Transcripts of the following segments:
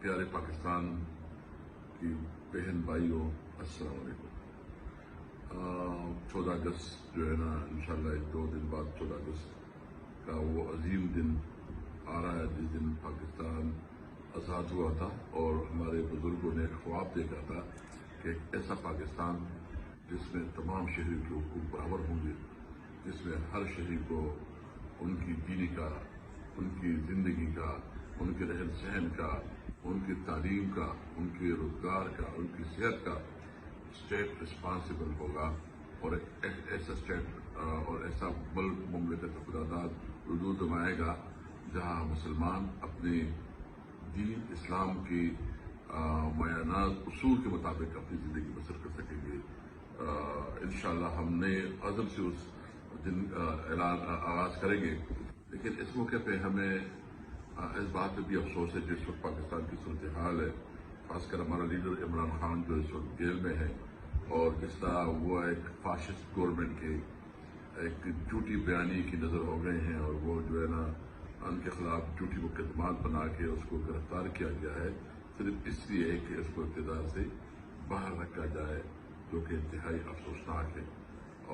پیارے پاکستان کی بہن بھائیوں، السلام علیکم۔ 14 اگست جو ہے نا، انشاءاللہ 2 دن بعد 14 اگست کا وہ عظیم دن آ رہا ہے جس دن پاکستان آزاد ہوا تھا، اور ہمارے بزرگوں نے ایک خواب دیکھا تھا کہ ایک ایسا پاکستان جس میں تمام شہریوں کے حقوق برابر ہوں گے، جس میں ہر شہری کو ان کی جینے کا، ان کی زندگی کا، ان کے رہن سہن کا، ان کی تعلیم کا، ان کے روزگار کا، ان کی صحت کا اسٹیٹ رسپانسبل ہوگا، اور ایک ایسا اسٹیٹ اور ایسا ملک مملکت خداداد وجود میں آئے گا جہاں مسلمان اپنے دین اسلام کی معیارات اصول کے مطابق اپنی زندگی بسر کر سکیں گے۔ انشاءاللہ ہم نئے عزم سے اس دن اعلان آغاز کریں گے، لیکن اس موقع پہ ہمیں اس بات پہ بھی افسوس ہے جس وقت پاکستان کی صورتحال ہے، خاص کر ہمارا لیڈر عمران خان جو اس وقت جیل میں ہے، اور جس طرح وہ ایک فاشسٹ گورنمنٹ کے ایک جھوٹی بیانی کی نظر ہو گئے ہیں، اور وہ جو ہے نا ان کے خلاف جھوٹی مقدمات بنا کے اس کو گرفتار کیا گیا ہے، صرف اس لیے کہ اس کو اقتدار سے باہر رکھا جائے، جو کہ انتہائی افسوسناک ہے۔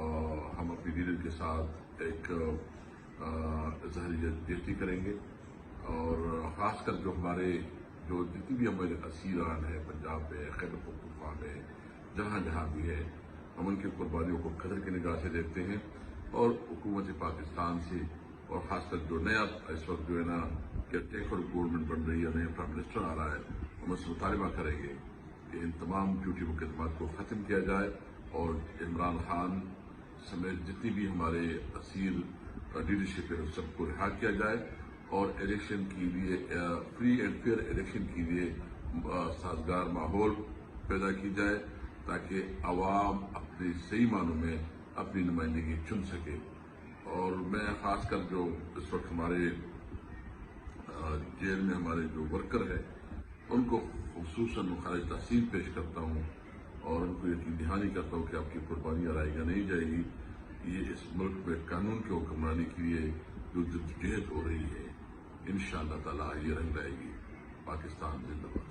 اور ہم اپنی لیڈر کے ساتھ ایک اظہار یکجہتی کریں گے، اور خاص کر جو ہمارے جتنی بھی ہمارے اسیران ہیں پنجاب میں، خیبر پختونخوا میں، جہاں جہاں بھی ہے، ہم ان کی قربانیوں کو قدر کی نگاہ سے دیکھتے ہیں، اور حکومت پاکستان سے، اور خاص کر جو نیا اس وقت جو ہے نا کہ ٹیکر گورنمنٹ بن رہی ہے، نیا پرائم منسٹر آ رہا ہے، ہم اس مطالبہ کریں گے کہ ان تمام جھوٹی مقدمات کو ختم کیا جائے، اور عمران خان سمیت جتنی بھی ہمارے اسیر لیڈرشپ ہے سب کو رہا کیا جائے، اور الیکشن کے لیے فری اینڈ فیئر الیکشن کے لیے سازگار ماحول پیدا کی جائے، تاکہ عوام اپنے صحیح معنوں میں اپنی نمائندگی چن سکے۔ اور میں خاص کر جو اس وقت ہمارے جیل میں ہمارے جو ورکر ہیں ان کو خصوصاً خراج تحسین پیش کرتا ہوں، اور ان کو یقین دہانی کرتا ہوں کہ آپ کی قربانی رائیگاں نہیں جائے گی۔ یہ اس ملک میں قانون کی حکمرانی کے لیے جو جدوجہد ہو رہی ہے، انشاءاللہ تعالی یہ رنگ لائے گی۔ پاکستان زندہ باد۔